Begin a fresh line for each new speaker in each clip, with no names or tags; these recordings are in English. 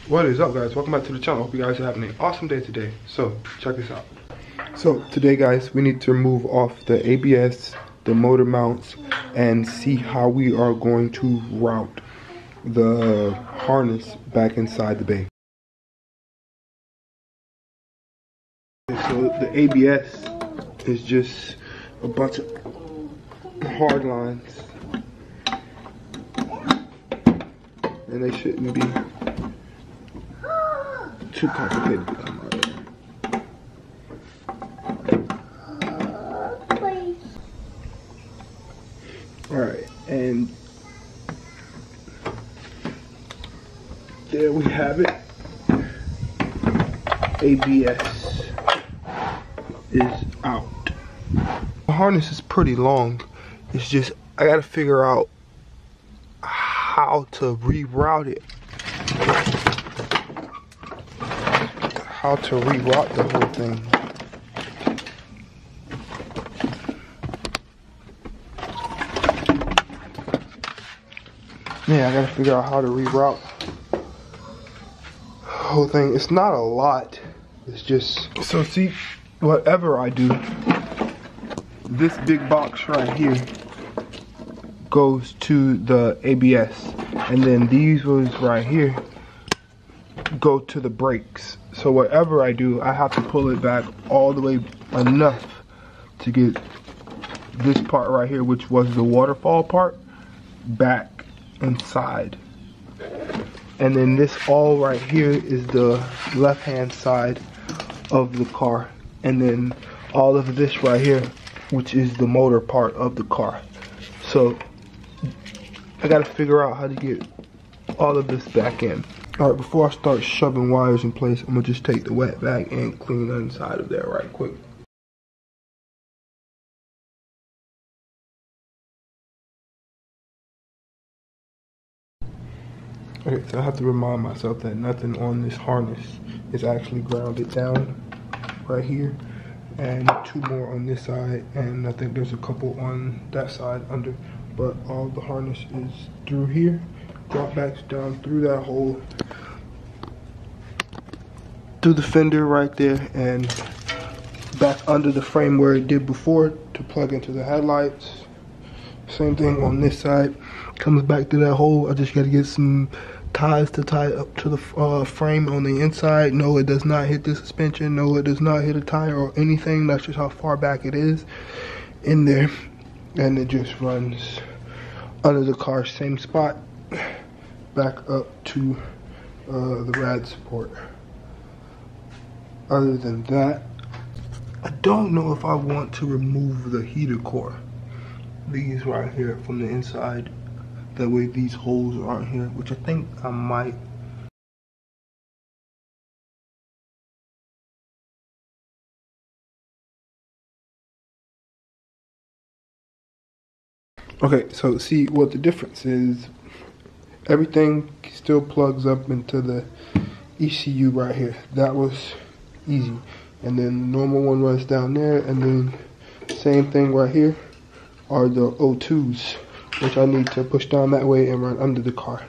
What is up, guys? Welcome back to the channel. Hope you guys are having an awesome day today. So check this out. So today, guys, we need to remove off the ABS, the motor mounts, and see how we are going to route the harness back inside the bay. So the ABS is just a bunch of hard lines, and they shouldn't be too complicated to come out of. Alright, and there we have it. ABS is out. The harness is pretty long. It's just I gotta figure out how to reroute it. How to reroute the whole thing. Yeah, I gotta figure out how to reroute the whole thing. It's not a lot. It's just, so see, whatever I do, this big box right here goes to the ABS, and then these ones right here go to the brakes. So whatever I do, I have to pull it back all the way enough to get this part right here, which was the waterfall part, back inside. And then this all right here is the left hand side of the car, and then all of this right here, which is the motor part of the car. So I gotta figure out how to get all of this back in. Alright, before I start shoving wires in place, I'm gonna just take the wet vac and clean the inside of there right quick. Okay, so I have to remind myself that nothing on this harness is actually grounded down right here, and 2 more on this side, and I think there's a couple on that side under, but all the harness is through here, drop backs down through that hole, through the fender right there, and back under the frame where it did before to plug into the headlights. Same thing on this side, comes back to that hole. I just gotta get some ties to tie up to the frame on the inside. No, it does not hit the suspension. No, it does not hit a tire or anything. That's just how far back it is in there, and it just runs under the car, same spot, back up to the rad support. Other than that, I don't know if I want to remove the heater core, these right here from the inside. That way these holes aren't here, which I think I might. Okay, so see what the difference is. Everything still plugs up into the ECU right here. That was easy. And then the normal one runs down there, and then same thing right here are the O2s, which I need to push down that way and run under the car.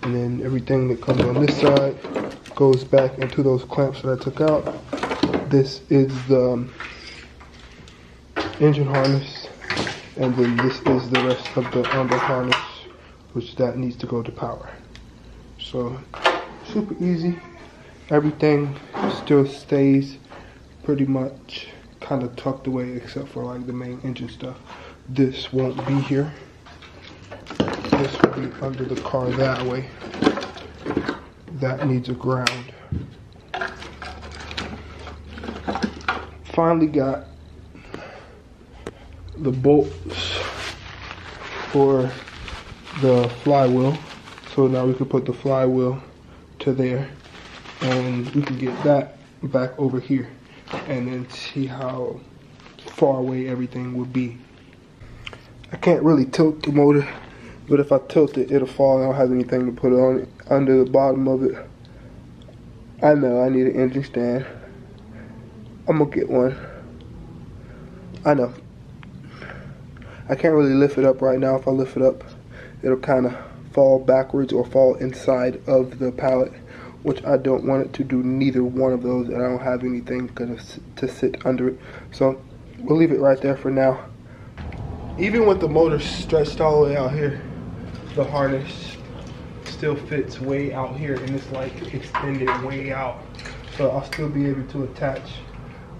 And then everything that comes on this side goes back into those clamps that I took out. This is the engine harness, and then this is the rest of the under harness, which that needs to go to power. So super easy. Everything still stays pretty much kind of tucked away except for like the main engine stuff. This won't be here. This will be under the car that way. That needs a ground. Finally got the bolts for the flywheel. So now we can put the flywheel to there, and we can get that back over here, and then see how far away everything would be. I can't really tilt the motor, but if I tilt it, it'll fall. I don't have anything to put on it under the bottom of it. I know I need an engine stand. I'm gonna get one. I know. I can't really lift it up right now. If I lift it up, it'll kind of fall backwards or fall inside of the pallet, which I don't want it to do neither one of those, and I don't have anything to sit under it. So we'll leave it right there for now. Even with the motor stretched all the way out here, the harness still fits way out here, and it's like extended way out. So I'll still be able to attach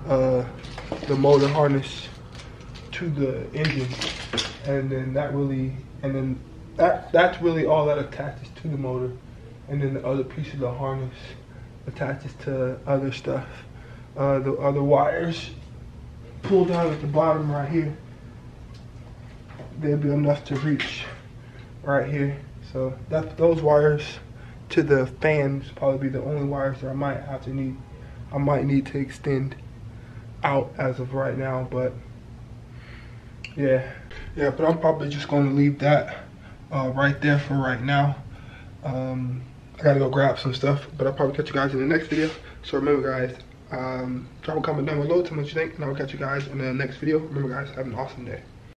the motor harness to the engine, and then that's really all that attaches to the motor, and then the other piece of the harness attaches to other stuff. The other wires pulled out at the bottom right here, they'll be enough to reach right here. So those wires to the fans probably be the only wires that I might need to extend out as of right now. But yeah, but I'm probably just going to leave that right there for right now. I gotta go grab some stuff, but I'll probably catch you guys in the next video. So remember, guys, drop a comment down below, tell me what you think, and I'll catch you guys in the next video. Remember, guys, have an awesome day.